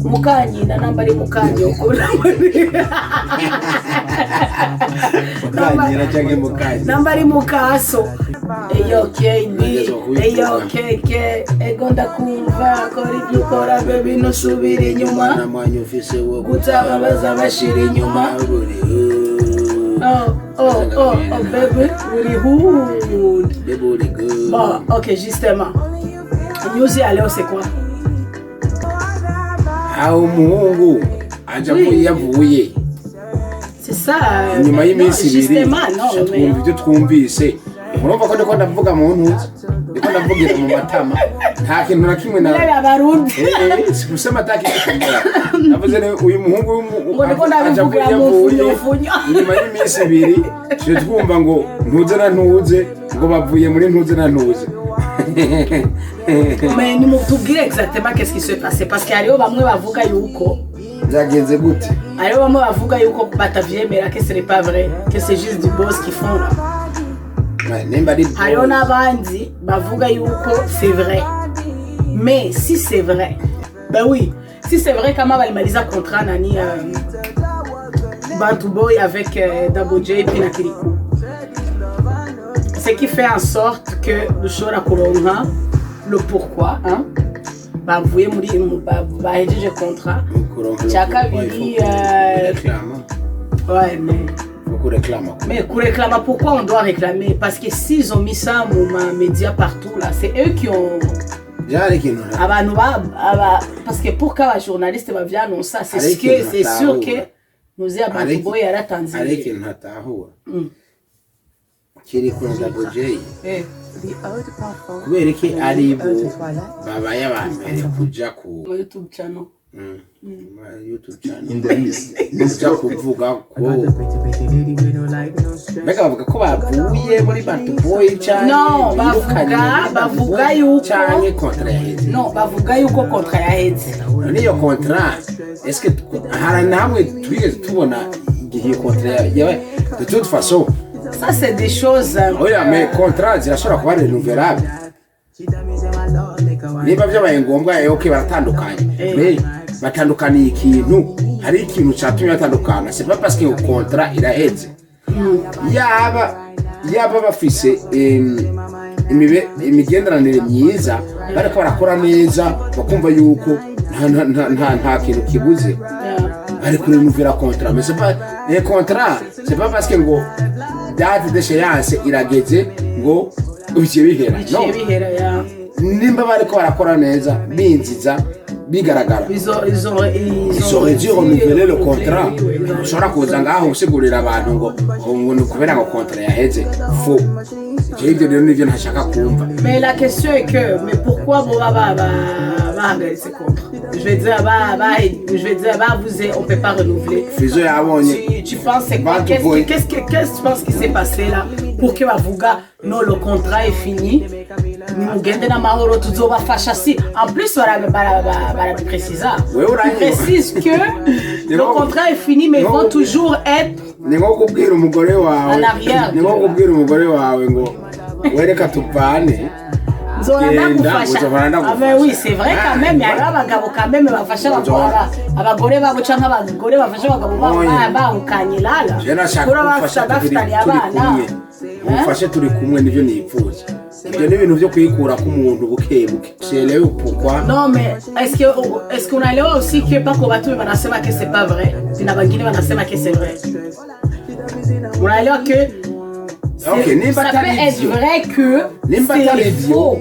mukanyi na namba ari mukanyi ukora mukanyira cyangwa mukanyi namba ari mukaso eyo KD eyo KK ego ndakumva kora ibyo ukora baby nusubira inyuma namanya ufise wo gutabaza bashira inyuma oh baby uri hood baby uri good. Bon ok justement news ya leo c'est quoi aho umuhungu aja yavuye c'est ça nyuma y'iminsi ibiri justement non mais twumva ibyo twumvise urumva ko ndiko ndavuga mu ntuzi ndiko ndavugira mu matama nta kintu na kimwe na leo abarundi sikusema taki kumera navuze ne uyu muhungu ngo ndiko ndavugira mu funyo nyuma y'iminsi ibiri tuje twumva ngo ntuze na ntuze ngo bavuye muri ntuze na ntuze. mais ni mutubwire exactement qu'est-ce qui se passe parce que hariho bamwe bavuga yuko byagenze gute hariho bamwe bavuga yuko batavyemera que ce n'est pas vrai que c'est juste du boss qui font là hariho n'abandi bavuga yuko c'est vrai mais si c'est vrai ben oui si c'est vrai kama balimaliza contrat nani Bantu Boy avec Double J puis na Kirikou ce qui fait en sorte que dushobora kuronka le pourquoi hein bavuye muri bahejeje contrat cya kabiri ouais mais réclamer pourquoi on doit réclamer parce que s'ils ont mis ça dans les médias partout là c'est eux qui ont abantu parce que pour qu'un journaliste va bien annoncer ça c'est sûr que nous y a Bantu Boy yaratanze ariko ntatahura kiri kuri Double J kubera ki ari bo babaye abantu kuja ku YouTube channel kuja kuvuga ko mbega bavuga ko bavuye muri Bantu Boy cyane no bavuga yuko cyane kontra yaheze no bavuga yuko kontra yaheze niyo kontra est-ce que hari namwe twigeze tubona igihe kontra yawe de toute façon ça c'est des choses oui mais contrat zirashobora kuba renouvelable niba byabaye ngombwa okay baratandukanye mais batandukaniye ikintu hari ikintu cyatumye batandukana c'est pas parce que contrat iraheze yaba bafise imigenderanire myiza bariko barakora neza bakumva yuko nta kintu kibuze bari kurenuvera contrat mais c'est pas un contrat c'est pas parce que ngo date d'échéance irageze ngo ubiye bihera no nimba bariko barakora neza binziza bigaragara ils auraient dû renouveler le contrat ushobora kuza ngaho usigurira abantu ngo ni kubera ngo contrat yaheze faux j'ai dit de nivyo ntashaka kumva mais la question est que mais pourquoi vous c'est contre je vais dire on peut pas renouveler fizo yabonye tu penses c'est quoi qu'est-ce que tu penses qui s'est passé là pour que bavuga non le contrat est fini mugende na mahoro tuzobafasha si en plus bara préciser précise que le contrat est fini mais ils vont toujours être ningo kubwira umugore wawe ningo kubwira umugore wawe ngo wereka tupane ah mais oui c'est vrai quand même yari abagabo quand même bafasha abagore babo canke abagore bafasha abagabo bahukanye lala kura bafasha bafitanye abana umfashe turi kumwe nivyo nipfuza ibyo ni ibintu byo kwikura ku muntu bukebuke chez pourquoi non mais est-ce qu'on a là aussi que pas qu'on va tout banasema que c'est pas vrai na bangine banasema que c'est vrai on a là que okay, ça peut être vrai que c'est faux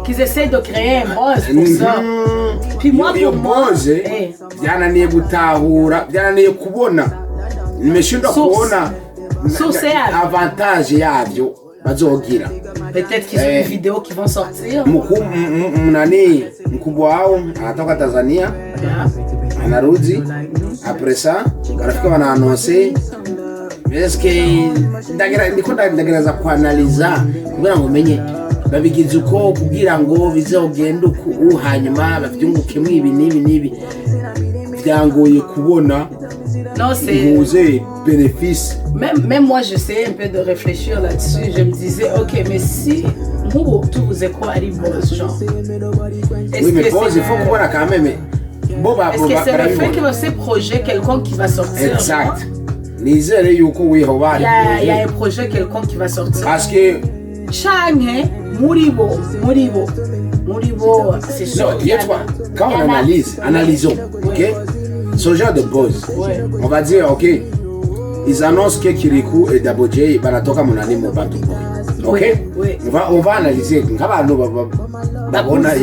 qu'ils essaient de créer un buzz pour ça puis moi pour moi byananiye gutahura byananiye kubona nimeshindwa kuona avantage yavyo bazogira peut-être qu'ils ont des vidéos qui vont sortir nani mkubwa wao anatoka Tanzania anarudi après ça wanafika wanaannonce est-ce que ndagereza kuanaliza kugira ngo menye babigize uko kugira ngo bizogenda uko hanyuma bavyungukemo ibi nibi byangoye kubona non c'est vous bénéfice même moi j'essayais un peu de réfléchir là-dessus je me disais ok mais si nk'ubu tuvuze ko ari boss genre. Oui, mais boss, il faut qu'on a quand même. Est-ce que c'est le fait que ces projets quelconque qui va sortir? Exact. Nizere yuko wihobari. Il y a un projet quelconque qui va sortir. Parce que Change, Muribo, c'est sûr. Non, quand on analysons, ok, ce genre de buzz, on va dire, ok, ils annoncent que Kirikou et Dabo J banatoka munani mu Bantu Boy, ok, on va analyser, tunabona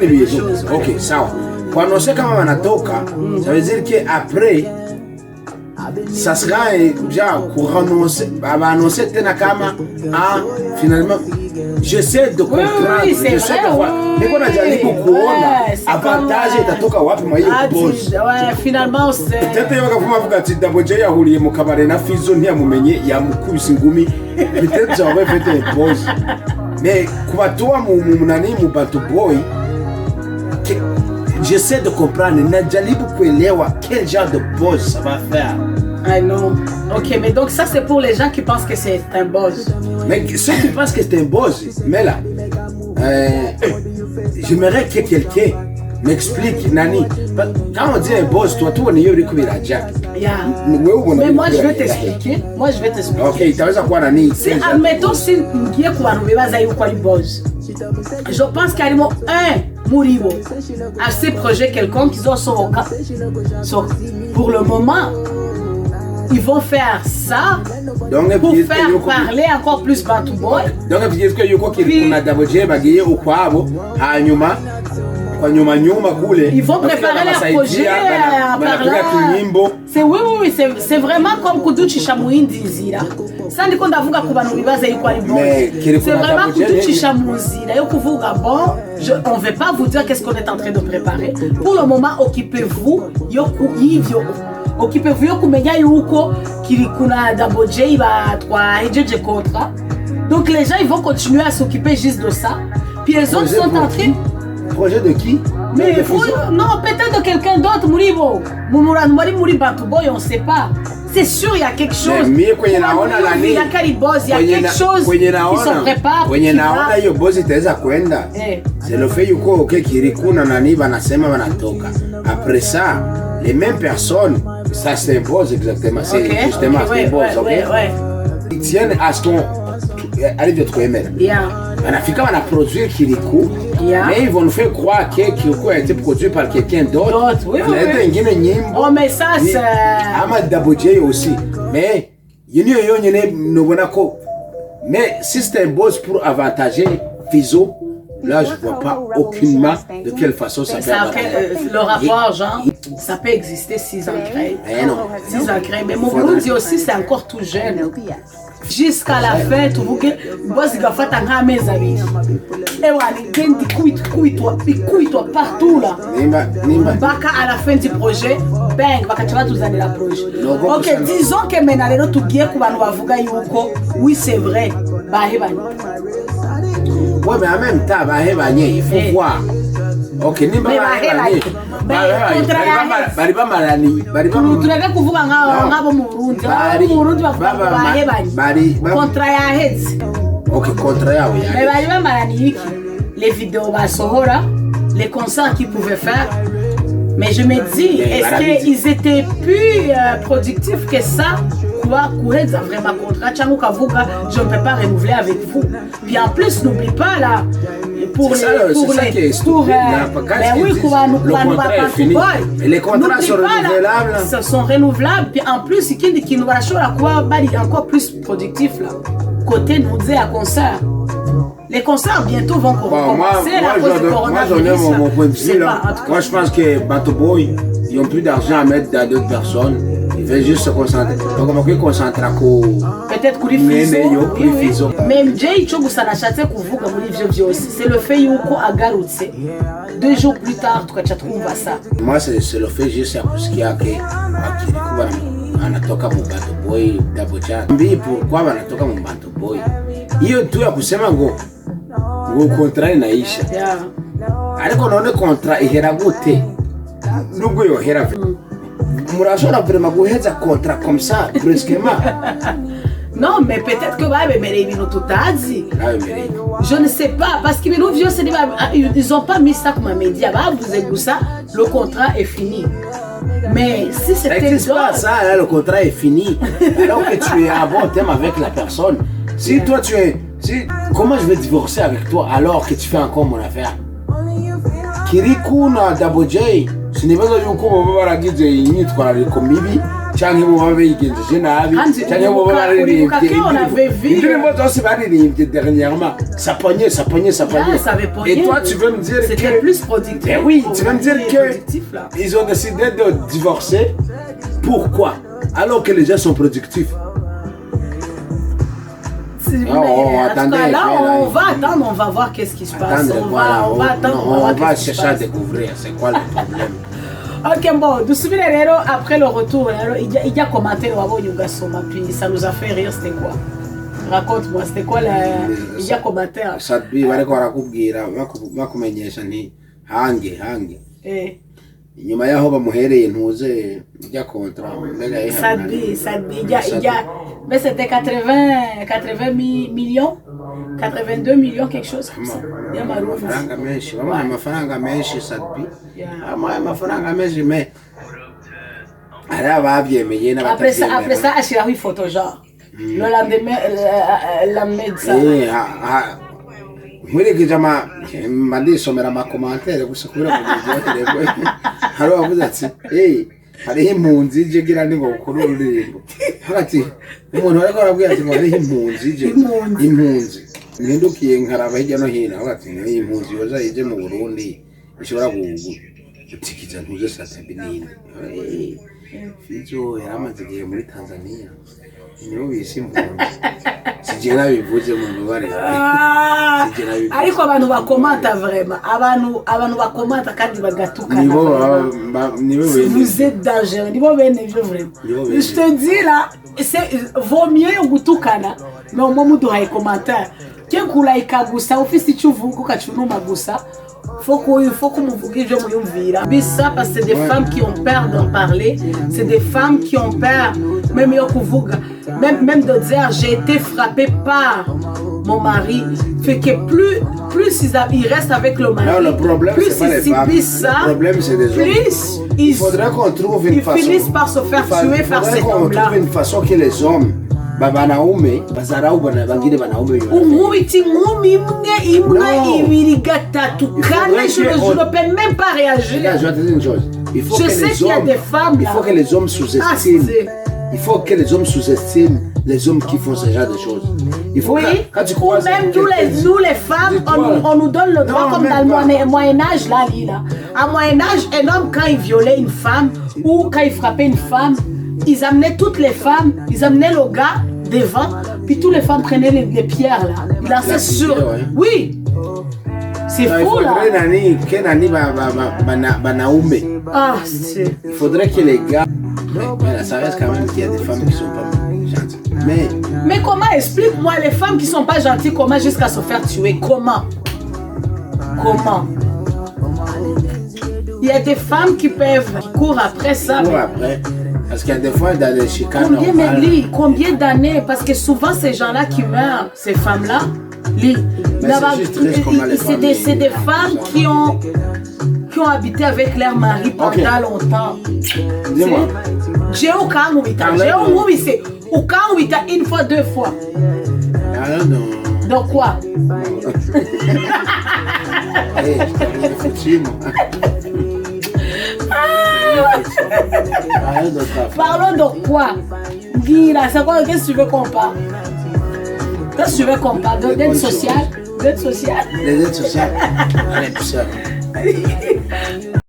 ibintu, ok, sawa. Kwa annoncer kama wanatoka, ça veut dire que après ça sera déjà pour annoncer tena kama finalement j'essaie de comprendre, je sais que niko najaribu kuona avantage itatoka wapi mwa hiyo boss. Finalement c'est peut-être bakavuma vuga ati Dabo J yahuriye mu kabare na Fizo ntiyamumenye yamukubise ingumi, peut-être ça aurait fait un boss, mais kubatoa mu munani mu Bantu Boy, j'essaie de comprendre, najaribu kuelewa quel genre de boss ça va faire. I know. Ok, mais donc ça c'est pour les gens qui pensent que c'est un boss. Mais ceux qui pensent que c'est un boss, mais là, j'aimerais que quelqu'un m'explique, Nani. Quand on dit un boss, toi, on est au Jack. Mais moi je vais t'expliquer. Ok, tu as quoi, Nani? Si, admettons, si tu es un boss, je pense qu'il y a un Muribo à ces projets quelconques qui ont son cas. Pour le moment, ils vont faire ça donc, pour faire parler encore plus Bantu Boy. Donc, est-ce que yuko kuna Dabo J bagiye ukwabo hanyuma kwa nyuma kule ils vont préparer leur projet à parler. C'est vraiment comme Kuduchi Shamuindi Nzira. Ça ndi konda vuga kubanu bibaza yuko ari bon. C'est vraiment Kuduchi Shamuindi. Yo kuvuga bon, on veut pas vous dire qu'est-ce qu'on est en train de préparer. Pour le moment, occupez-vous kumenya yuko kuna Dabo J ba hejeje contrat. Donc les gens ils vont continuer à s'occuper juste de ça. Puis les autres sont en train. Projet de qui? Mais non, peut-être de quelqu'un d'autre, Muribo. Muri Bantu Boy, on sait pas. C'est sûr, il y a quelque chose. Il y a quelque chose qui se prépare. C'est le fait que Kirikou na Nani banasema banatoka. Après ça, les mêmes personnes, ça s'impose exactement. C'est justement ce qui impose, ok? Ils tiennent à ce qu'on arrive de trouver même. On a produit Kirikou, mais ils vont nous faire croire que Kirikou a été produit par quelqu'un d'autre. Oh, mais ça, c'est. Ahmad Dabo J aussi. Mais, mais si c'est un boss pour avantager Fizo, là, je ne vois pas aucunement de quelle façon ça peut être. Le rapport, genre, ça peut exister 6 ans créé. Mais non. 6 ans créé. Mais mon Burundi aussi, c'est encore tout jeune. Jusqu'à la fin, tu vois que boss il va faire un mes amis. Et voilà, kuitwa partout là. Baka à la fin du projet, bang, baka tu vas tous aller la projet. Ok, disons que maintenant tout qui est kubanu bavuga yuko, oui c'est vrai, bahebanye. Ouais, mais en même temps, bahebanye, il faut voir. Ok, ni bahebanye. Bariba malani, bariba tureka kuvuga ngabo mu Burundi. Mu Burundi bavuga bahebanye. Kontra ya hezi. Ok, kontra yao ya. Mais bariba malani yiki. Les vidéos basohora, les concerts qu'ils pouvaient faire. Mais je me dis, est-ce qu'ils étaient plus productifs que ça? Kuheza vraiment contrat, Changu Kavuga, je ne peux pas renouveler avec vous. Puis en plus, n'oublie pas là, les contrats sont renouvelables. Là, sont renouvelables. Puis en plus, qui nous va encore plus productif là. Côté nous dire à concert. Les concerts bientôt vont commencer. Moi, j'en ai mon point de vue là. Moi, je pense que Bantu Boy, ils n'ont plus d'argent à mettre dans d'autres personnes. Ils veulent juste se concentrer. Donc, on va concentrer à peut-être que Fizo. Même Jay Chogu Sanachate Kuvuga Mouli aussi. C'est le fait Yuko Agarutse. 2 jours plus tard, tu as trouvé ça. Moi, c'est le fait juste à ce qu'il y a que anatoka mu Bantu Boy Dabo J. Mbi pourquoi anatoka mu Bantu Boy? Hiyo tu ya kusema ngo contrat inaisha. Ariko none contrat ihera gute? Nubwo yohera. Murashobora vraiment guheza contrat comme ça brusquement. Non, mais peut-être que je ne sais pas, parce que ils n'ont pas mis ça comme un média. Le contrat est fini. Mais si c'était pas ça, là, le contrat est fini. Alors que tu es à bon terme avec la personne. Si toi tu es... comment je vais divorcer avec toi alors que tu fais encore mon affaire? Kirikou na Double J, sinibaza yuko baba baragize inyitwara riko mibi cyangwa bo baba bigenjeje nabi cyangwa bo baba baririmbye indirimbo zose baririmbye dernièrement ça pognait. Et toi tu veux me dire que c'était plus productif. Mais oui, tu veux me dire que ils ont décidé de divorcer. Pourquoi? Alors que les gens sont productifs. Attendez, là, on va attendre, on va voir qu'est-ce qui se passe. On va attendre, on va chercher à découvrir c'est quoi le problème. Ok, bon, après le retour, il y a commenté puis ça nous a fait rire, c'était quoi? Raconte-moi, c'était quoi il y a commentaire? Sadbi, inyuma yaho bamuhereye ntuze ijya kontra Sadbi mais c'était 80 millions 82 millions quelque chose comme ça amafaranga menshi Sadbi amafaranga menshi mais ara babyemeye après ça ashiraho ifoto genre le lendemain la médecin nkwerekeje madisomera amakomantere gusa kubera ngo hari abavuze ati hariho impunzi ije gira ngo ukore ururirimbo hagati umuntu ariko arabwira ati hariho impunzi ije impunzi nindukiye nkaraba hirya no hino hagati impunzi yoza ije mu Burundi ishobora gutikiza ntuze satabinini Fijo yaramaze igihe muri Tanzania niho bise impunzi sigera bivuze mu mubare ariko abantu bakomanta vraiment abantu bakomanta kandi bagatukana vous êtes dangereux nibo bene byo vraiment je te dis là c'est vaut mieux gutukana mais au moment où tu commentaire que kulaika gusa ofisi cyuvuko kacunuma gusa faut que muvuge je muyumvira bisa parce que c'est des femmes qui ont peur d'en parler, c'est des femmes qui ont peur même yo kuvuga même de dire j'ai été frappée par mon mari fait que plus ils restent avec le mari. Non, le problème plus c'est pas les femmes. Le problème c'est des hommes. Plus il faudrait qu'on trouve une façon. Ils finissent par se faire tuer par cet homme-là. On trouve une façon que les hommes banaume bazarau bangine banaume umubiti imwe ibiri gatatu kandi je ne peux même pas réagir. Je sais qu'il y a des femmes là. Il faut que les hommes sous-estiment. Il faut que les hommes sous-estiment les hommes qui font ce genre de choses. Il faut quand tu croises même nous les femmes on nous donne le droit comme dans le Moyen-Âge là. À Moyen-Âge, un homme quand il violait une femme ou quand il frappait une femme, ils amenaient toutes les femmes, ils amenaient le gars devant, puis toutes les femmes prenaient les pierres là. Ils lançaient sur. Oui. C'est fou là. Ah, c'est. Il faudrait que les gars. Mais ça reste quand même qu'il y a des femmes qui sont pas gentilles. Mais comment, explique-moi les femmes qui sont pas gentilles, comment jusqu'à se faire tuer? Comment? Il y a des femmes qui courent après ça. Après. Parce qu'il y a des fois dans les chicanes. Combien d'années? Parce que souvent ces gens-là qui meurent, ces femmes-là, c'est des femmes qui ont habité avec leur mari pendant longtemps. Dis-moi. J'ai aucun une fois, deux fois. Ah non. Donc quoi? Parlons de quoi? Dis là, c'est quoi? Qu'est-ce que tu veux qu'on parle? Qu'est-ce que tu veux qu'on parle? D'aide sociale? D'aide sociale? D'aide sociale? Allez, tout ça.